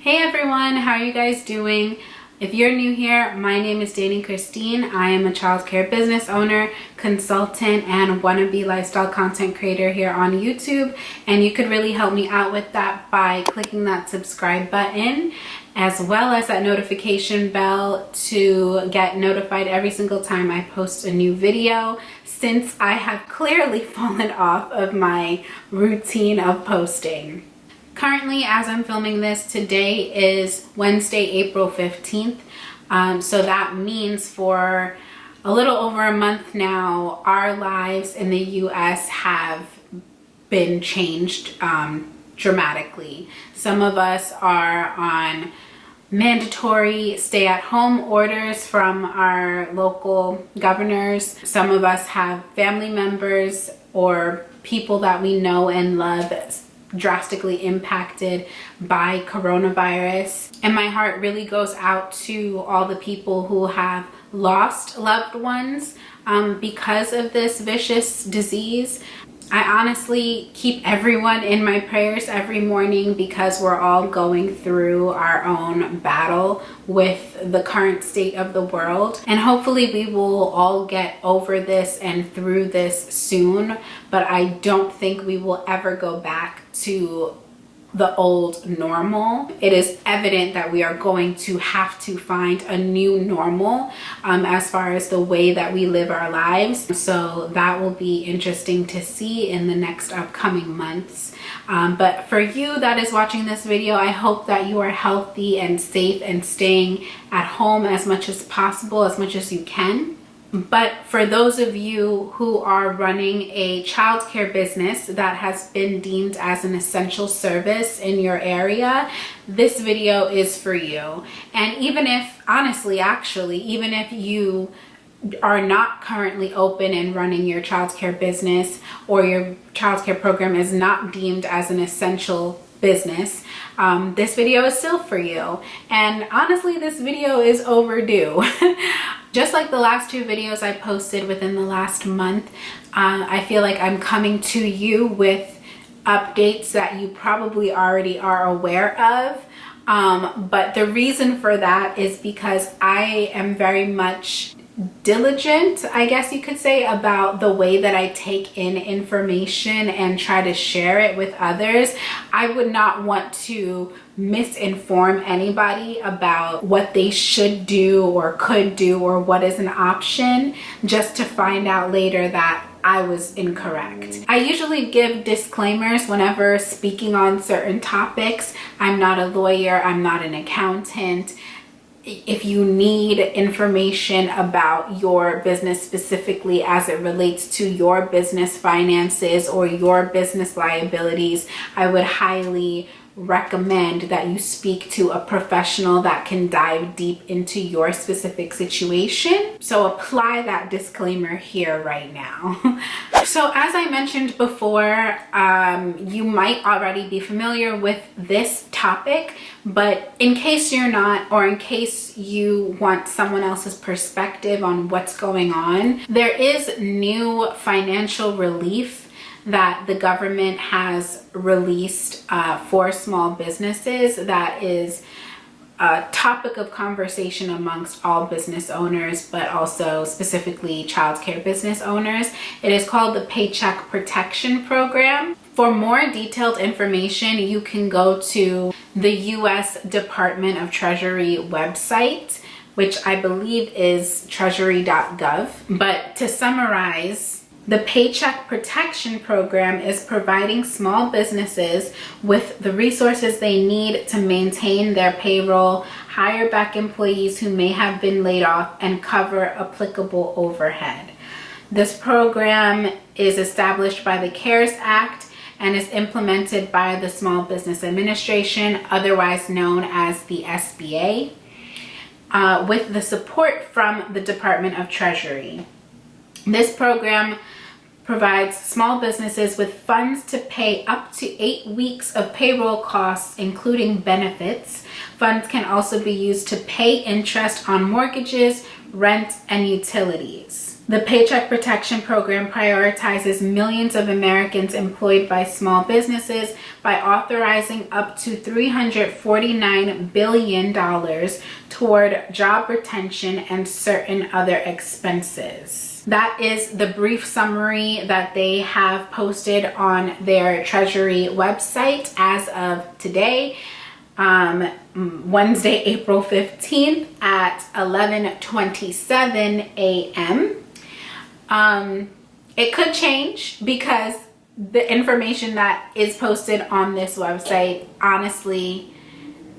Hey everyone, how are you guys doing? If you're new here, my name is Danny Christine. I am a childcare business owner, consultant, and wannabe lifestyle content creator here on YouTube. And you could really help me out with that by clicking that subscribe button, as well as that notification bell to get notified every single time I post a new video, since I have clearly fallen off of my routine of posting. Currently, as I'm filming this, today is Wednesday, April 15th. So that means for a little over a month now, our lives in the US have been changed dramatically. Some of us are on mandatory stay-at-home orders from our local governors. Some of us have family members or people that we know and love drastically impacted by coronavirus. And my heart really goes out to all the people who have lost loved ones because of this vicious disease. I honestly keep everyone in my prayers every morning because we're all going through our own battle with the current state of the world. And hopefully we will all get over this and through this soon. But I don't think we will ever go back to the old normal. It is evident that we are going to have to find a new normal as far as the way that we live our lives. So that will be interesting to see in the next upcoming months. But for you that is watching this video, I hope that you are healthy and safe and staying at home as much as possible, as much as you can. But for those of you who are running a childcare business that has been deemed as an essential service in your area, this video is for you. And even if, honestly, actually, even if you are not currently open and running your childcare business, or your childcare program is not deemed as an essential business, this video is still for you. And honestly, this video is overdue. Just like the last two videos I posted within the last month, I feel like I'm coming to you with updates that you probably already are aware of. But the reason for that is because I am very much diligent, I guess you could say, about the way that I take in information and try to share it with others. I would not want to misinform anybody about what they should do or could do or what is an option just to find out later that I was incorrect. I usually give disclaimers whenever speaking on certain topics. I'm not a lawyer, I'm not an accountant. If you need information about your business specifically as it relates to your business finances or your business liabilities, I would highly recommend that you speak to a professional that can dive deep into your specific situation. So apply that disclaimer here right now. So as I mentioned before, you might already be familiar with this topic, but in case you're not, or in case you want someone else's perspective on what's going on, there is new financial relief that the government has released for small businesses that is a topic of conversation amongst all business owners, but also specifically childcare business owners. It is called the Paycheck Protection Program. For more detailed information, you can go to the US Department of Treasury website, which I believe is treasury.gov. But to summarize, the Paycheck Protection Program is providing small businesses with the resources they need to maintain their payroll, hire back employees who may have been laid off, and cover applicable overhead. This program is established by the CARES Act and is implemented by the Small Business Administration, otherwise known as the SBA, with the support from the Department of Treasury. This program provides small businesses with funds to pay up to 8 weeks of payroll costs, including benefits. Funds can also be used to pay interest on mortgages, rent, and utilities. The Paycheck Protection Program prioritizes millions of Americans employed by small businesses by authorizing up to $349 billion toward job retention and certain other expenses. That is the brief summary that they have posted on their Treasury website as of today, Wednesday, April 15th at 11:27 a.m. It could change because the information that is posted on this website honestly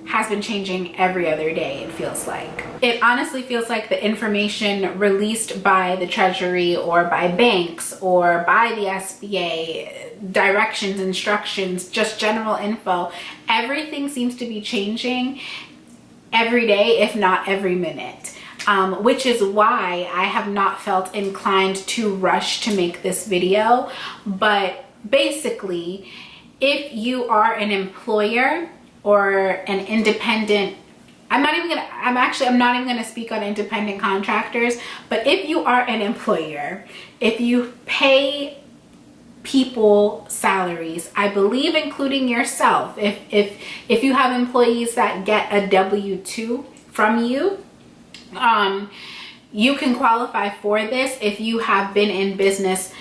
has been changing every other day, it feels like. It honestly feels like the information released by the Treasury or by banks or by the SBA, directions, instructions, just general info, everything seems to be changing every day, if not every minute. Which is why I have not felt inclined to rush to make this video. But basically, if you are an employer or an independent, I'm not even gonna speak on independent contractors, but if you are an employer, if you pay people salaries, I believe including yourself, if you have employees that get a W-2 from you, you can qualify for this if you have been in business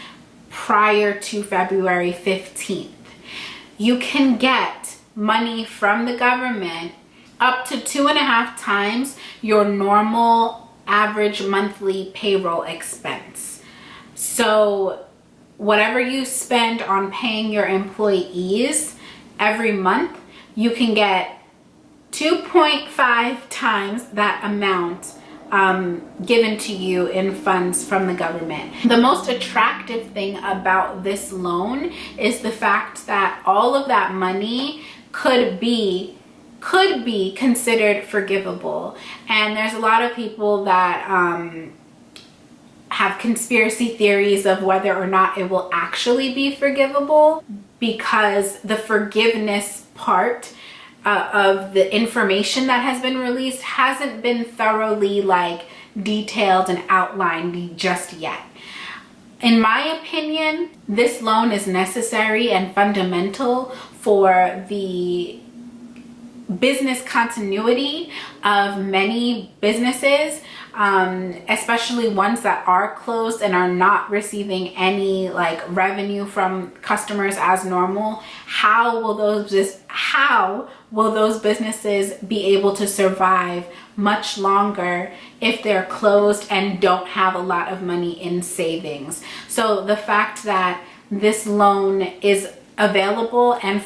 prior to February 15th. You can get money from the government up to 2.5 times your normal average monthly payroll expense. So whatever you spend on paying your employees every month, you can get 2.5 times that amount given to you in funds from the government. The most attractive thing about this loan is the fact that all of that money could be considered forgivable. And there's a lot of people that have conspiracy theories of whether or not it will actually be forgivable, because the forgiveness part of the information that has been released hasn't been thoroughly detailed and outlined just yet. In my opinion, this loan is necessary and fundamental for the business continuity of many businesses, especially ones that are closed and are not receiving any revenue from customers as normal. How will those businesses be able to survive much longer if they're closed and don't have a lot of money in savings? So the fact that this loan is available and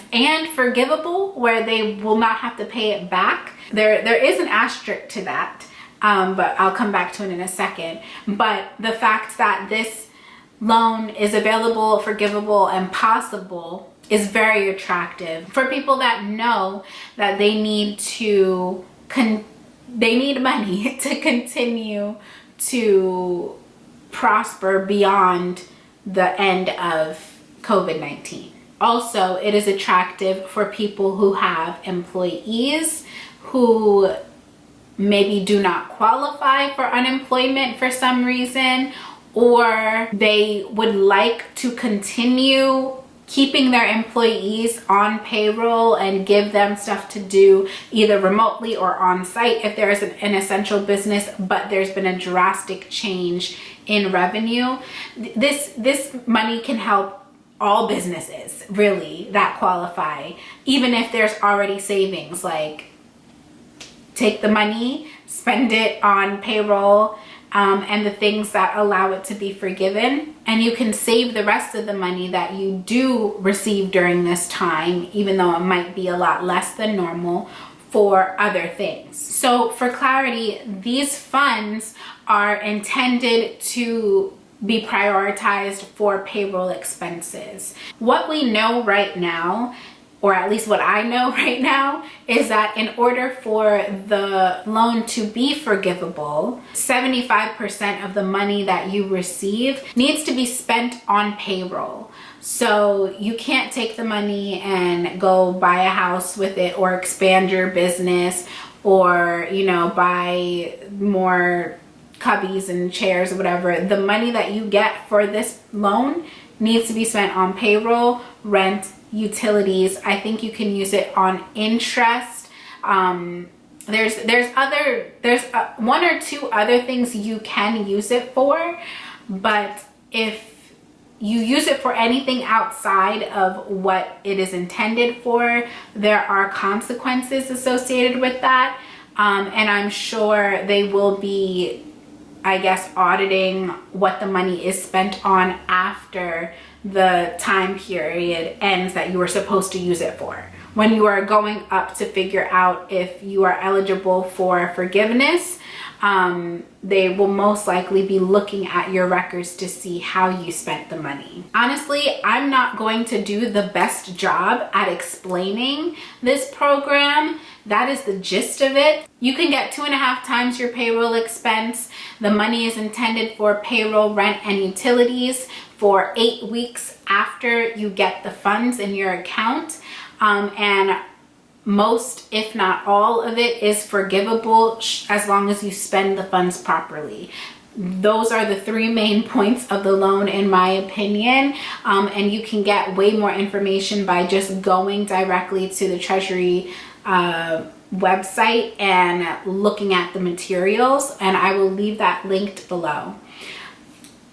forgivable, where they will not have to pay it back, there is an asterisk to that, but I'll come back to it in a second. But the fact that this loan is available, forgivable, and possible is very attractive for people that know that they need money to continue to prosper beyond the end of COVID-19. Also, it is attractive for people who have employees who maybe do not qualify for unemployment for some reason, or they would like to continue keeping their employees on payroll and give them stuff to do either remotely or on site if there is an essential business, but there's been a drastic change in revenue. This money can help all businesses really that qualify, even if there's already savings. Take the money, spend it on payroll, and the things that allow it to be forgiven, and you can save the rest of the money that you do receive during this time, even though it might be a lot less than normal, for other things. So for clarity, these funds are intended to be prioritized for payroll expenses. What we know right now, or at least what I know right now, is that in order for the loan to be forgivable, 75% of the money that you receive needs to be spent on payroll. So you can't take the money and go buy a house with it, or expand your business, or buy more cubbies and chairs or whatever, the money that you get for this loan needs to be spent on payroll, rent, utilities. I think you can use it on interest. There's one or two other things you can use it for, but if you use it for anything outside of what it is intended for, there are consequences associated with that. And I'm sure they will be, I guess, auditing what the money is spent on after the time period ends that you were supposed to use it for. When you are going up to figure out if you are eligible for forgiveness, they will most likely be looking at your records to see how you spent the money. Honestly, I'm not going to do the best job at explaining this program. That is the gist of it. You can get 2.5 times your payroll expense. The money is intended for payroll, rent, and utilities for 8 weeks after you get the funds in your account. And most, if not all of it, is forgivable as long as you spend the funds properly. Those are the 3 main points of the loan, in my opinion. And you can get way more information by just going directly to the Treasury website and looking at the materials, and I will leave that linked below.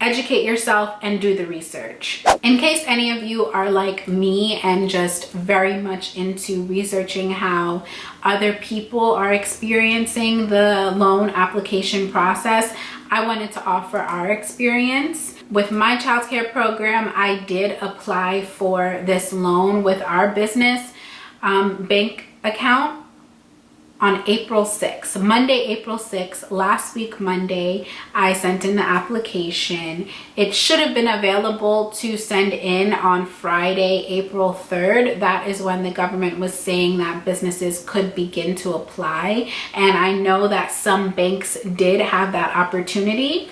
Educate yourself and do the research. In case any of you are like me and just very much into researching how other people are experiencing the loan application process, I wanted to offer our experience. With my childcare program, I did apply for this loan with our business bank account on April 6th, Monday, April 6th, last week Monday, I sent in the application. It should have been available to send in on Friday, April 3rd. That is when the government was saying that businesses could begin to apply. And I know that some banks did have that opportunity.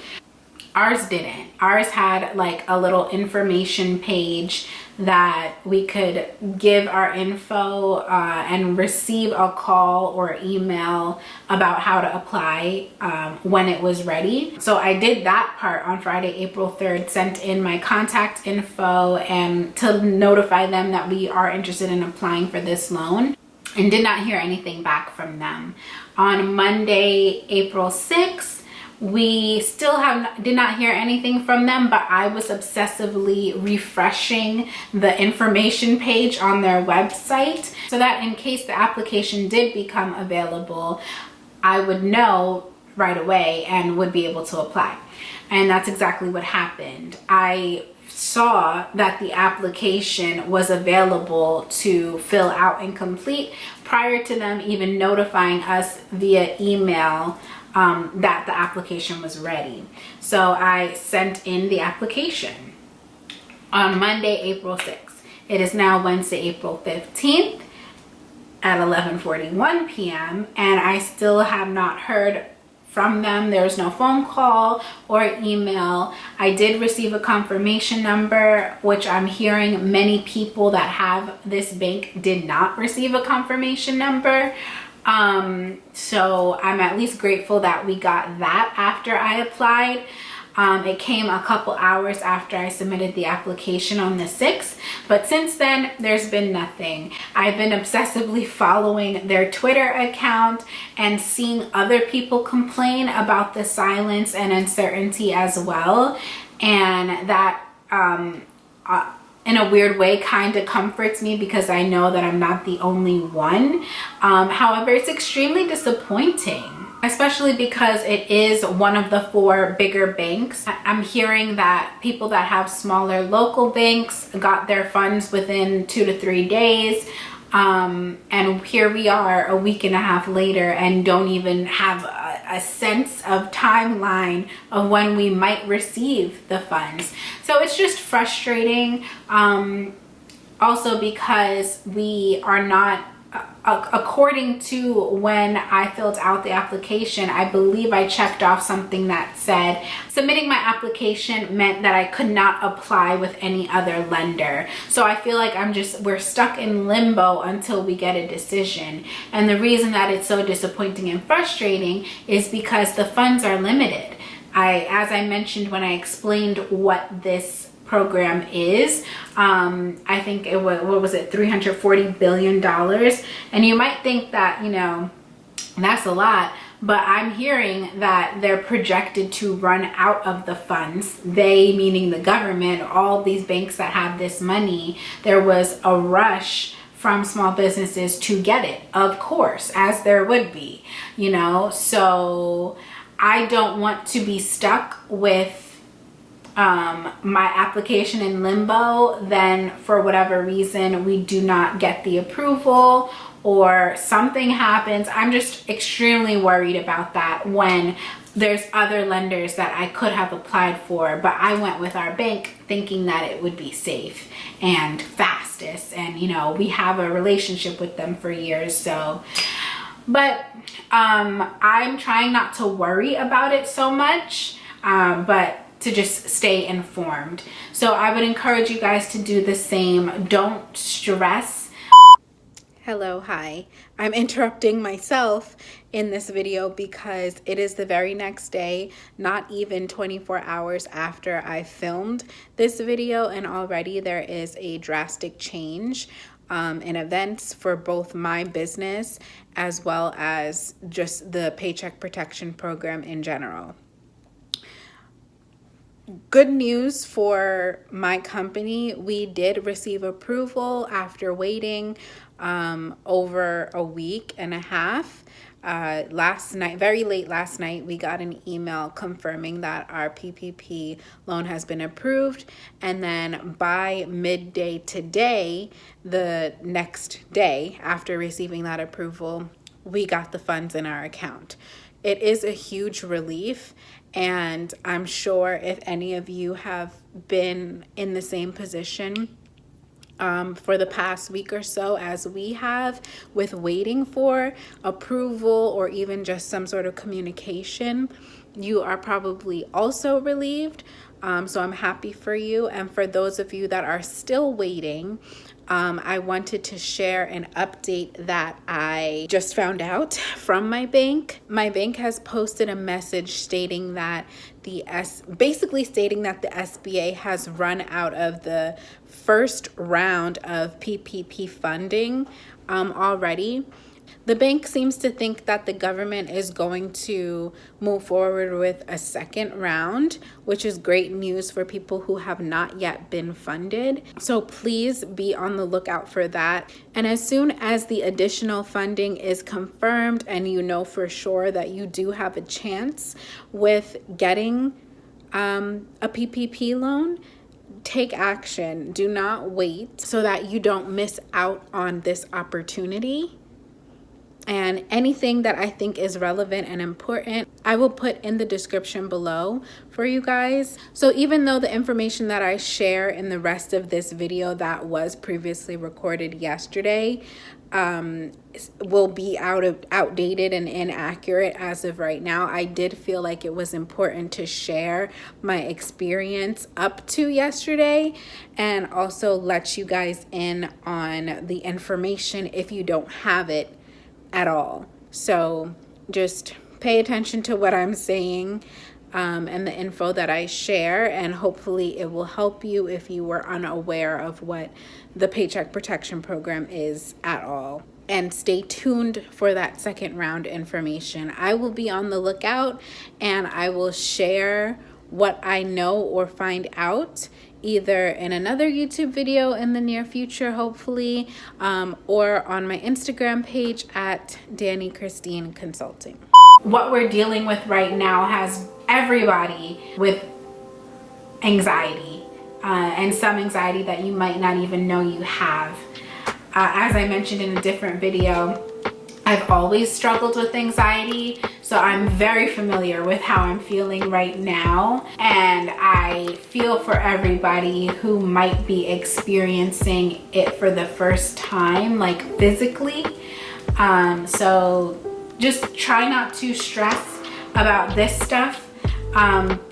Ours didn't. Ours had like a little information page that we could give our info and receive a call or email about how to apply when it was ready. So I did that part on Friday, April 3rd, sent in my contact info and to notify them that we are interested in applying for this loan, and did not hear anything back from them. On Monday, April 6th, we still did not hear anything from them, but I was obsessively refreshing the information page on their website so that in case the application did become available, I would know right away and would be able to apply. And that's exactly what happened. I saw that the application was available to fill out and complete prior to them even notifying us via email that the application was ready. So I sent in the application on Monday, April 6th. It is now Wednesday, April 15th at 11:41 p.m. and I still have not heard from them. There's no phone call or email. I did receive a confirmation number, which I'm hearing many people that have this bank did not receive a confirmation number. So I'm at least grateful that we got that after I applied. It came a couple hours after I submitted the application on the 6th, but since then there's been nothing. I've been obsessively following their Twitter account and seeing other people complain about the silence and uncertainty as well, and that in a weird way kind of comforts me because I know that I'm not the only one. However, it's extremely disappointing, especially because it is one of the 4 bigger banks. I'm hearing that people that have smaller local banks got their funds within 2 to 3 days. And here we are a week and a half later and don't even have a sense of timeline of when we might receive the funds. So it's just frustrating. Also because we are not, according to when I filled out the application, I believe I checked off something that said submitting my application meant that I could not apply with any other lender. So I feel like we're stuck in limbo until we get a decision. And the reason that it's so disappointing and frustrating is because the funds are limited. as I mentioned when I explained what this program is, I think it was, what was it, $340 billion. And you might think that, you know, that's a lot, but I'm hearing that they're projected to run out of the funds. They, meaning the government, all these banks that have this money, there was a rush from small businesses to get it, of course, as there would be, you know. So I don't want to be stuck with my application in limbo, then for whatever reason we do not get the approval or something happens. I'm just extremely worried about that when there's other lenders that I could have applied for, but I went with our bank thinking that it would be safe and fastest, and you know, we have a relationship with them for years. So but I'm trying not to worry about it so much, but to just stay informed. So I would encourage you guys to do the same. Don't stress. Hello, hi. I'm interrupting myself in this video because it is the very next day, not even 24 hours after I filmed this video, and already there is a drastic change in events for both my business as well as just the Paycheck Protection Program in general. Good news for my company, we did receive approval after waiting over a week and a half. Last night, very late last night, we got an email confirming that our PPP loan has been approved. And then by midday today, the next day after receiving that approval, we got the funds in our account. It is a huge relief. And I'm sure if any of you have been in the same position for the past week or so as we have, with waiting for approval or even just some sort of communication, you are probably also relieved. So I'm happy for you. And for those of you that are still waiting, I wanted to share an update that I just found out from my bank. My bank has posted a message stating that basically stating that the SBA has run out of the first round of PPP funding already. The bank seems to think that the government is going to move forward with a second round, which is great news for people who have not yet been funded. So please be on the lookout for that. And as soon as the additional funding is confirmed and you know for sure that you do have a chance with getting a PPP loan, take action. Do not wait so that you don't miss out on this opportunity. And anything that I think is relevant and important, I will put in the description below for you guys. So even though the information that I share in the rest of this video that was previously recorded yesterday will be outdated and inaccurate as of right now, I did feel like it was important to share my experience up to yesterday and also let you guys in on the information if you don't have it at all. So just pay attention to what I'm saying and the info that I share, and hopefully it will help you if you were unaware of what the Paycheck Protection Program is at all. And stay tuned for that second round information. I will be on the lookout and I will share what I know or find out either in another YouTube video in the near future, hopefully, or on my Instagram page at Danny Christine Consulting. What we're dealing with right now has everybody with anxiety, and some anxiety that you might not even know you have. As I mentioned in a different video, I've always struggled with anxiety, so I'm very familiar with how I'm feeling right now, and I feel for everybody who might be experiencing it for the first time, like physically. So just try not to stress about this stuff,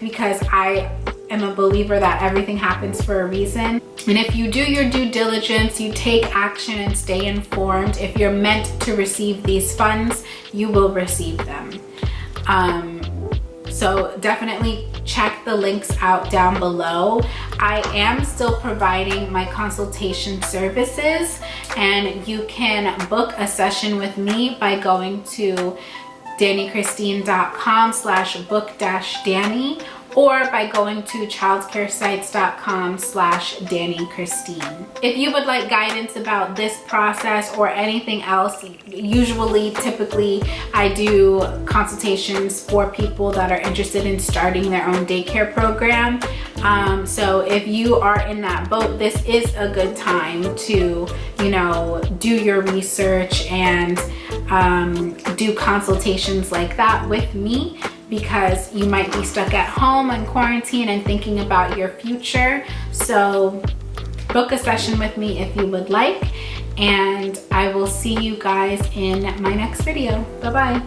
because I am a believer that everything happens for a reason. And if you do your due diligence, you take action and stay informed, if you're meant to receive these funds, you will receive them. So definitely check the links out down below. I am still providing my consultation services, and you can book a session with me by going to dannychristine.com/book-danny, or by going to childcaresites.com/DannyChristine. If you would like guidance about this process or anything else, typically I do consultations for people that are interested in starting their own daycare program. So if you are in that boat, this is a good time to, do your research and do consultations like that with me, because you might be stuck at home in quarantine and thinking about your future. So book a session with me if you would like, and I will see you guys in my next video. Bye-bye.